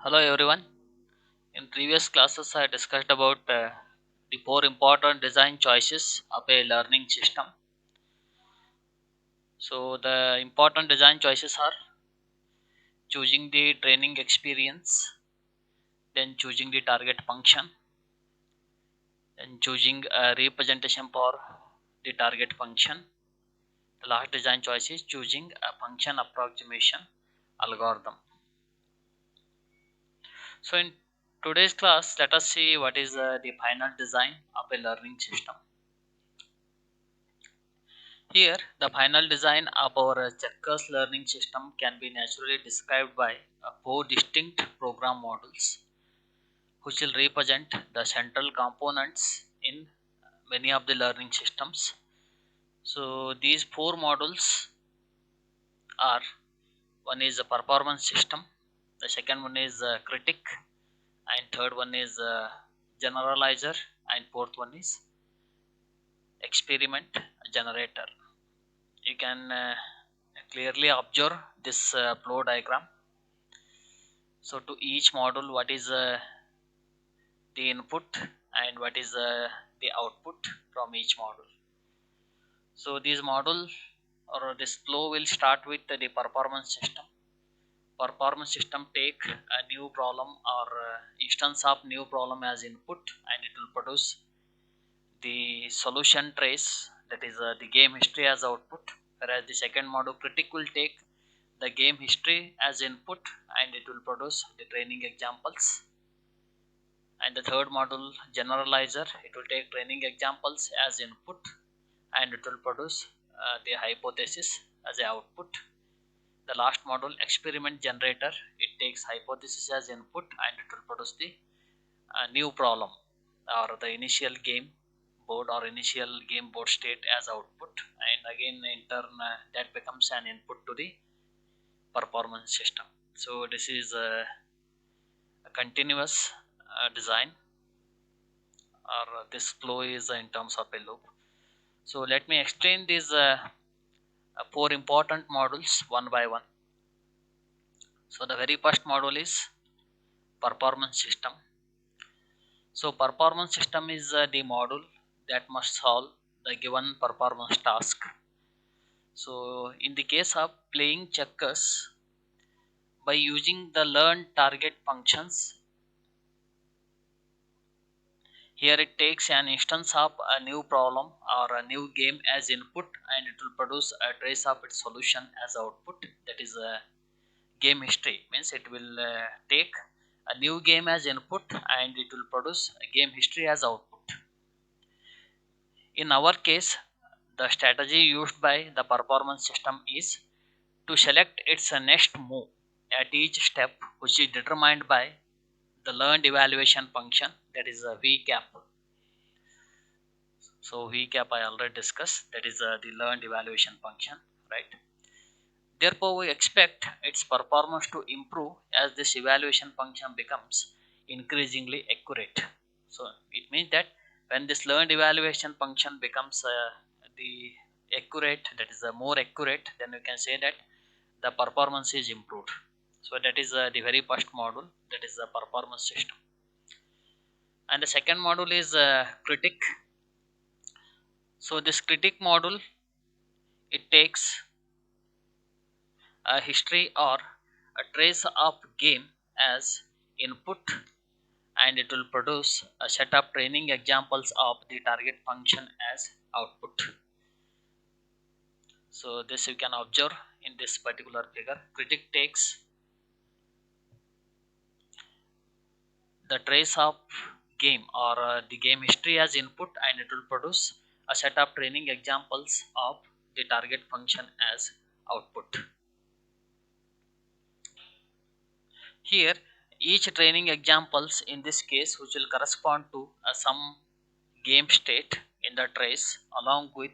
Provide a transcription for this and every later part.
Hello everyone. In previous classes, I discussed about the four important design choices of a learning system. So, the important design choices are choosing the training experience, then choosing the target function, then choosing a representation for the target function. The last design choice is choosing a function approximation algorithm. So, in today's class, let us see what is the final design of a learning system. Here, the final design of our Checkers learning system can be naturally described by four distinct program models, which will represent the central components in many of the learning systems. So, these four models are: one is a performance system, the second one is a critic, and third one is a generalizer, and fourth one is experiment generator. You can clearly observe this flow diagram. So to each module, what is the input and what is the output from each module. So this module or this flow will start with the performance system. Performance system take a new problem or instance of new problem as input, and it will produce the solution trace, that is the game history, as output. Whereas the second module critic will take the game history as input, and it will produce the training examples. And the third module generalizer, it will take training examples as input, and it will produce the hypothesis as a output. The last module experiment generator, it takes hypothesis as input, and it will produce the new problem or the initial game board or initial game board state as output, and again in turn that becomes an input to the performance system. So this is a continuous design, or this flow is in terms of a loop. So let me explain these four important modules one by one. So the very first module is performance system. So performance system is the module that must solve the given performance task. So in the case of playing checkers, by using the learn target functions, here it takes an instance of a new problem or a new game as input, and it will produce a trace of its solution as output. That is a game history, means it will take a new game as input, and it will produce a game history as output. In our case, the strategy used by the performance system is to select its next move at each step, which is determined by the learned evaluation function, that is a VCAP. So VCAP I already discussed, that is the learned evaluation function, right? Therefore, we expect its performance to improve as this evaluation function becomes increasingly accurate. So it means that when this learned evaluation function becomes the accurate, that is more accurate, then we can say that the performance is improved. So that is the very first module, that is the performance system. And the second module is critic. So this critic module, it takes a history or a trace of game as input, and it will produce a set of training examples of the target function as output. So this you can observe in this particular figure. Critic takes the trace of game or the game history as input, and it will produce a set of training examples of the target function as output. Here, each training examples in this case, which will correspond to some game state in the trace, along with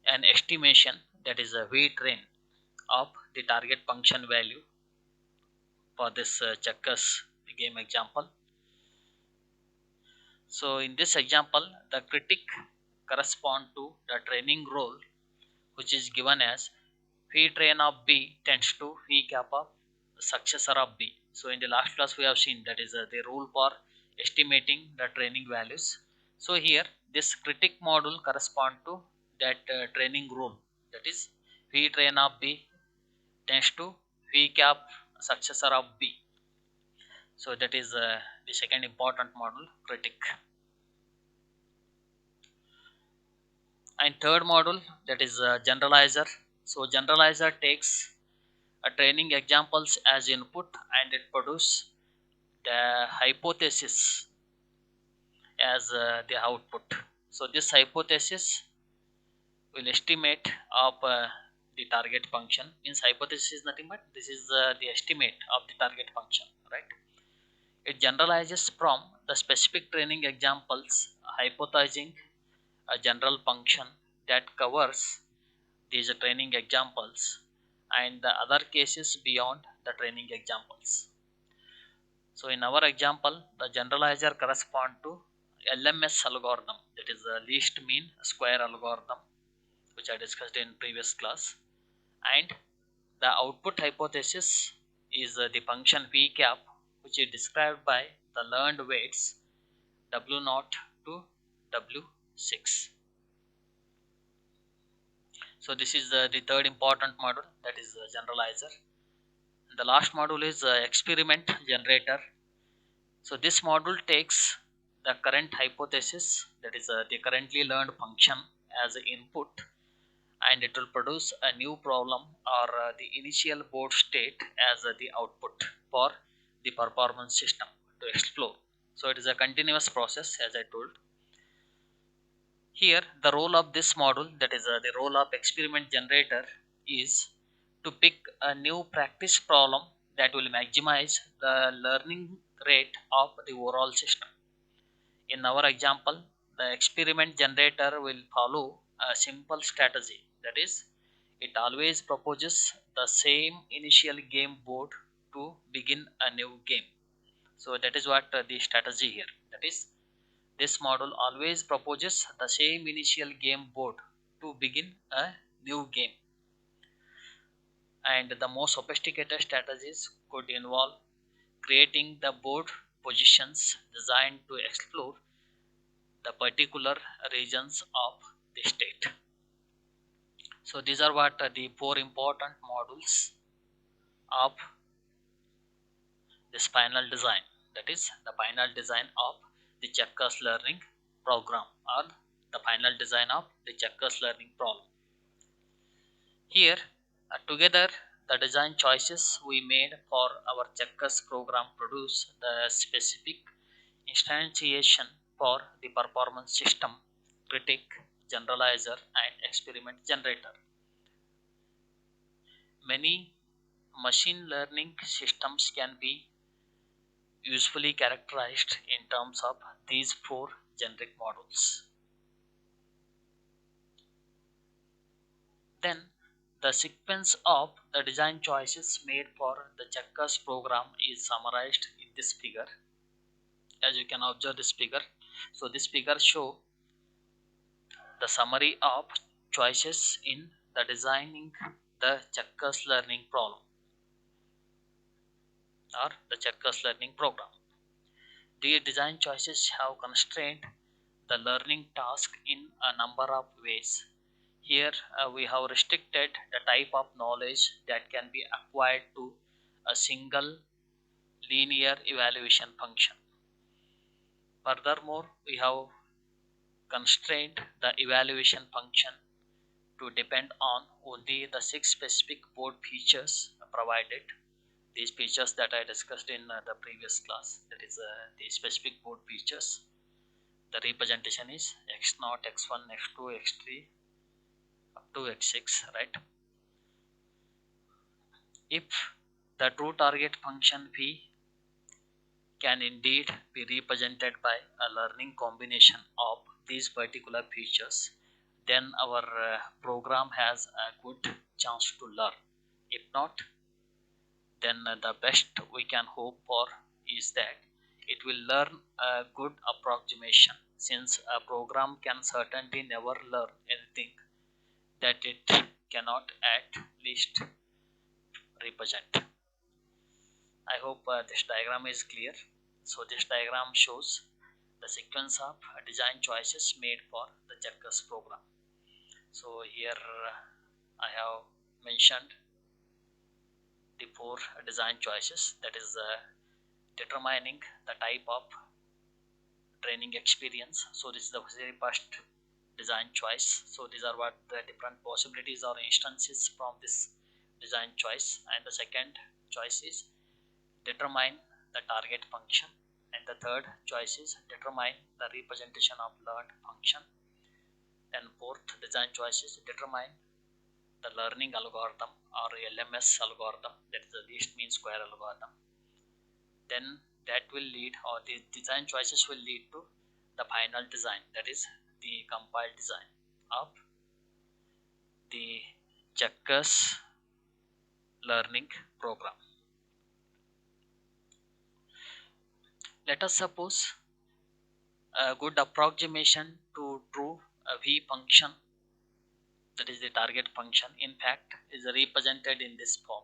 an estimation, that is a V train of the target function value for this checkers game example. So in this example, the critic correspond to the training role, which is given as phi train of B tends to phi cap of successor of B. So in the last class we have seen that is the rule for estimating the training values. So here this critic module correspond to that training rule, that is V train of B tends to V cap successor of B. So that is the second important module, critic. And third module, that is generalizer. So generalizer takes a training examples as input and it produce the hypothesis as the output. So this hypothesis will estimate of the target function. Means hypothesis is nothing but this is the estimate of the target function, right? It generalizes from the specific training examples, hypothesizing a general function that covers these training examples and the other cases beyond the training examples. So in our example, the generalizer correspond to LMS algorithm, that is the least mean square algorithm, which I discussed in previous class. And the output hypothesis is the function v cap, which is described by the learned weights W0 to W6. So this is the third important module, that is the generalizer. The last module is experiment generator. So this module takes the current hypothesis, that is the currently learned function as input, and it will produce a new problem or the initial board state as the output for the performance system to explore. So it is a continuous process, as I told. Here the role of this module, that is the role of experiment generator, is to pick a new practice problem that will maximize the learning rate of the overall system. In our example, the experiment generator will follow a simple strategy, that is, it always proposes the same initial game board to begin a new game. So that is what the strategy here, that is, this model always proposes the same initial game board to begin a new game. And the most sophisticated strategies could involve creating the board positions designed to explore the particular regions of the state. So these are what the four important modules of this final design, that is the final design of the checkers learning program or the final design of the checkers learning problem. Here together the design choices we made for our checkers program produce the specific instantiation for the performance system, critic, generalizer and experiment generator. Many machine learning systems can be usefully characterized in terms of these four generic models. Then the sequence of the design choices made for the checkers program is summarized in this figure. As you can observe this figure, so this figure show the summary of choices in the designing the checkers learning problem or the checkers learning program. The design choices have constrained the learning task in a number of ways. Here we have restricted the type of knowledge that can be acquired to a single linear evaluation function. Furthermore, we have constrained the evaluation function to depend on only the six specific board features provided. These features that I discussed in the previous class, that is the specific board features. The representation is x0, x1, x2, x3 up to x6, right? If the true target function v can indeed be represented by a learning combination of these particular features, then our program has a good chance to learn. If not, then the best we can hope for is that it will learn a good approximation, since a program can certainly never learn anything that it cannot at least represent. I hope this diagram is clear. So this diagram shows the sequence of design choices made for the checkers program. So here I have mentioned the four design choices, that is determining the type of training experience. So this is the very first design choice. So these are what the different possibilities or instances from this design choice. And the second choice is determine the target function, and the third choice is determine the representation of learned function. Then fourth design choice is determine the learning algorithm or LMS algorithm, that is the least mean square algorithm. Then that will lead, or the design choices will lead to the final design, that is the compiled design of the checkers learning program. Let us suppose a good approximation to true v function, that is the target function, in fact is represented in this form.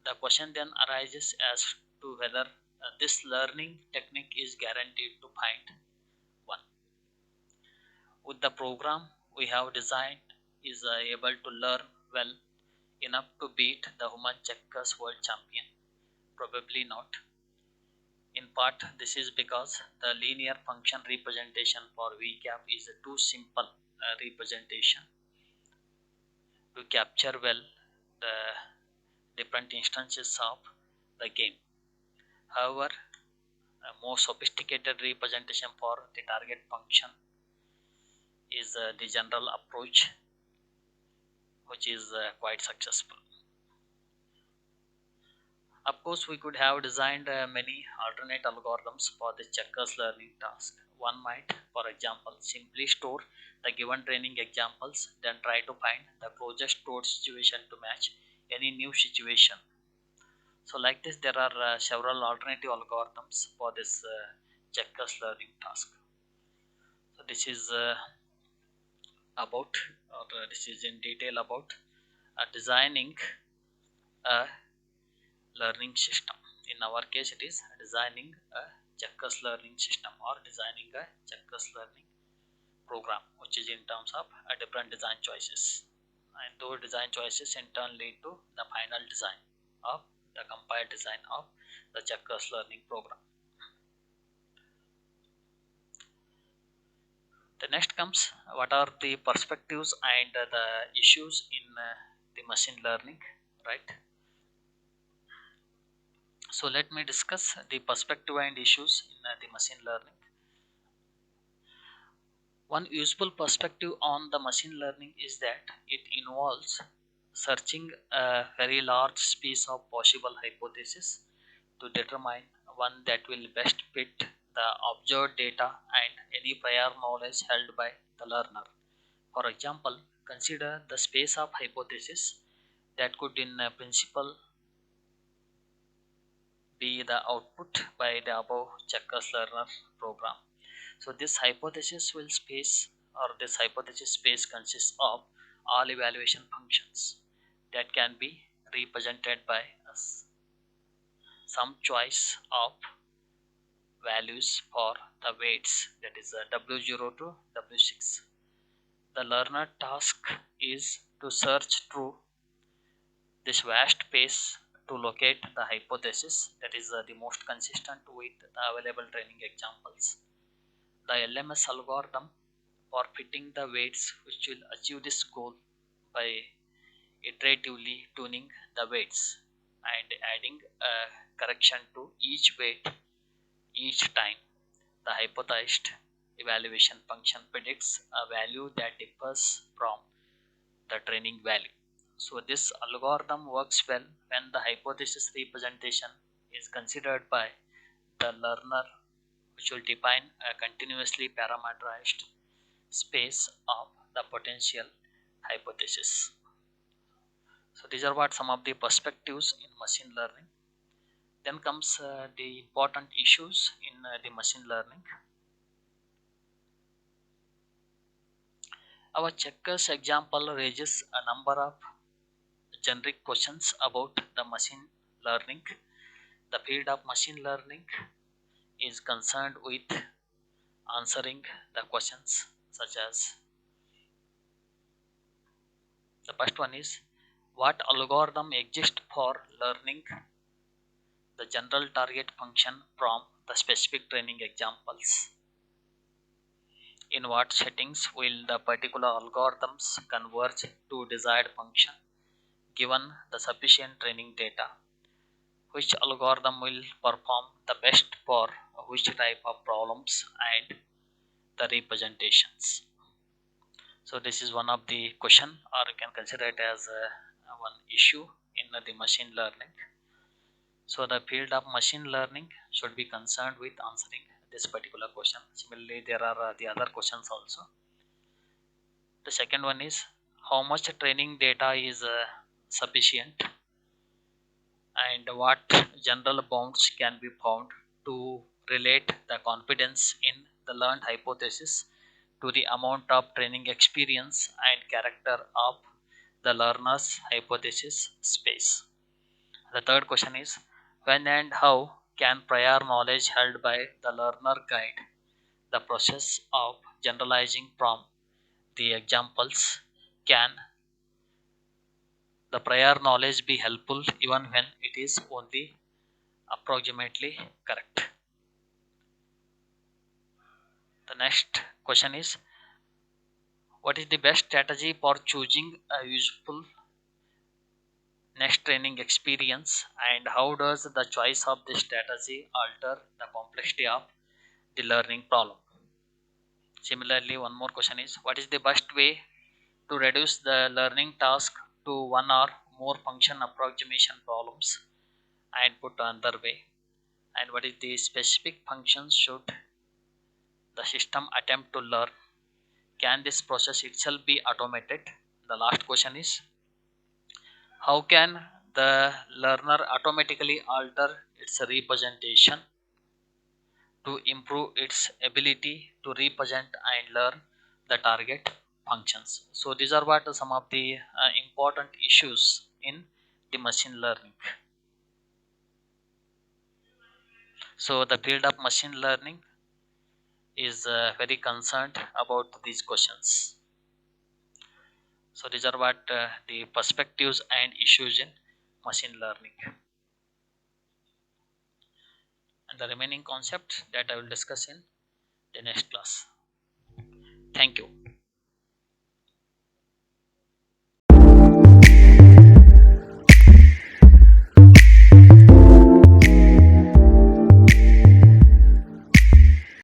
The question then arises as to whether this learning technique is guaranteed to find one. With the program we have designed is able to learn well enough to beat the human checkers world champion? Probably not. In part, this is because the linear function representation for VCAP is a too simple representation to capture well the different instances of the game. However, a more sophisticated representation for the target function is the general approach, which is quite successful. Of course, we could have designed many alternate algorithms for the checkers learning task. One might, for example, simply store the given training examples, then try to find the closest stored situation to match any new situation. So, like this, there are several alternative algorithms for this checkers learning task. So, this is about, or this is in detail about designing a learning system. In our case, it is designing a checkers learning system or designing a checkers learning program, which is in terms of different design choices. And those design choices in turn lead to the final design of the compiled design of the checkers learning program. The next comes what are the perspectives and the issues in the machine learning, right? So let me discuss the perspective and issues in the machine learning. One useful perspective on the machine learning is that it involves searching a very large space of possible hypotheses to determine one that will best fit the observed data and any prior knowledge held by the learner. For example, consider the space of hypotheses that could in principle be the output by the above checkers learner program. So this hypothesis will space, or this hypothesis space consists of all evaluation functions that can be represented by some choice of values for the weights, that is W0 to W6. The learner task is to search through this vast space to locate the hypothesis that is the most consistent with the available training examples. The LMS algorithm for fitting the weights which will achieve this goal by iteratively tuning the weights and adding a correction to each weight each time the hypothesized evaluation function predicts a value that differs from the training value. So this algorithm works well when the hypothesis representation is considered by the learner, which will define a continuously parameterized space of the potential hypothesis. So these are what some of the perspectives in machine learning. Then comes the important issues in the machine learning. Our checkers example raises a number of generic questions about the machine learning. The field of machine learning is concerned with answering the questions such as the first one is what algorithm exists for learning the general target function from the specific training examples. In what settings will the particular algorithms converge to desired function given the sufficient training data? Which algorithm will perform the best for which type of problems and the representations? So this is one of the question, or you can consider it as one issue in the machine learning. So the field of machine learning should be concerned with answering this particular question. Similarly, there are the other questions also. The second one is how much training data is sufficient and what general bounds can be found to relate the confidence in the learned hypothesis to the amount of training experience and character of the learner's hypothesis space. The third question is when and how can prior knowledge held by the learner guide the process of generalizing from the examples? Can the prior knowledge be helpful even when it is only approximately correct? The next question is what is the best strategy for choosing a useful next training experience and how does the choice of this strategy alter the complexity of the learning problem? Similarly, one more question is what is the best way to reduce the learning task to one or more function approximation problems and put another way? And what is the specific functions should the system attempt to learn? Can this process itself be automated? The last question is how can the learner automatically alter its representation to improve its ability to represent and learn the target functions? So these are what some of the important issues in the machine learning. So the field of machine learning is very concerned about these questions. So these are what the perspectives and issues in machine learning, and the remaining concepts that I will discuss in the next class. Thank you.